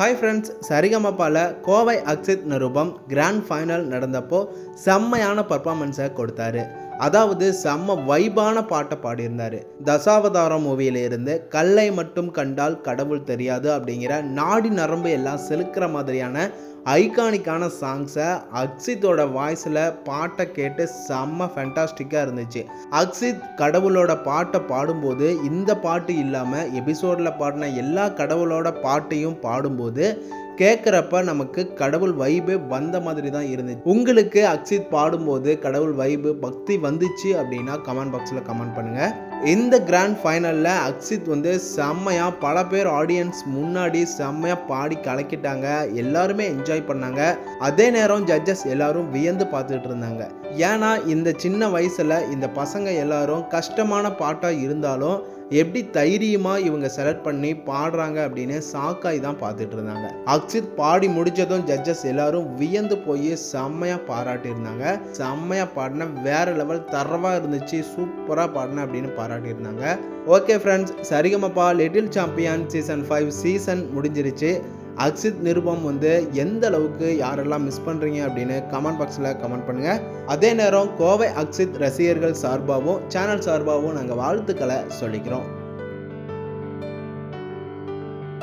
Hi friends, சரிகமபால Kovai Akshit நிருபம் grand final நடந்தப்போ செம்மையான பர்ஃபார்மன்ஸை கொடுத்தாரு. அதாவது செம்ம வைபான பாட்டை பாடியிருந்தார். தசாவதாரம் மூவியில இருந்து கல்லை மட்டும் கண்டால் கடவுள் தெரியாது அப்படிங்கிற நாடி நரம்பு எல்லாம் செலுக்கிற மாதிரியான ஐகானிக்கான சாங்ஸை அக்ஷித்தோட வாய்ஸில் பாட்டை கேட்டு செம்ம ஃபேண்டாஸ்டிக்காக இருந்துச்சு. அக்ஷித் கடவுளோட பாட்டை பாடும்போது இந்த பாட்டு இல்லாமல் எபிசோடில் பாடின எல்லா கடவுளோட பாட்டையும் பாடும்போது கேட்குறப்ப நமக்கு கடவுள் வைபு வந்த மாதிரி தான் இருந்துச்சு. உங்களுக்கு அக்ஷித் பாடும்போது கடவுள் வைபு பக்தி வந்துச்சு அப்படின்னா கமெண்ட் பாக்ஸில் கமெண்ட் பண்ணுங்கள். இந்த கிராண்ட் ஃபைனலில் அக்ஷித் செம்மையாக பல பேர் ஆடியன்ஸ் முன்னாடி செம்மையாக பாடி கலக்கிட்டாங்க. எல்லாருமே என்ஜாய் பண்ணாங்க. அதே நேரம் ஜட்ஜஸ் எல்லாரும் வியந்து பார்த்துட்டு இருந்தாங்க. ஏன்னா இந்த சின்ன வயசில் இந்த பசங்க எல்லாரும் கஷ்டமான பாட்டாக இருந்தாலும் எப்படி தைரியமாக இவங்க செலக்ட் பண்ணி பாடுறாங்க அப்படின்னு சாக்காய் தான் பார்த்துட்டு இருந்தாங்க. அக்ஷித் பாடி முடிச்சதும் ஜட்ஜஸ் எல்லாரும் வியந்து போய் செம்மையாக பாராட்டியிருந்தாங்க. செம்மையாக பாடின வேற லெவல் தரவாக இருந்துச்சு, சூப்பராக பாடின அப்படின்னு பாராட்டியிருந்தாங்க. Okay friends, Sa Re Ga Ma Pa little champion season 5 season முடிஞ்சிருச்சு. அக்ஷித் நிருபம் எந்த அளவுக்கு யாரெல்லாம் மிஸ் பண்ணுறீங்க அப்படின்னு கமெண்ட் பாக்ஸில் கமெண்ட் பண்ணுங்கள். அதே நேரம் கோவை அக்ஷித் ரசிகர்கள் சார்பாகவும் சேனல் சார்பாகவும் நாங்கள் வாழ்த்துக்களை சொல்லிக்கிறோம்.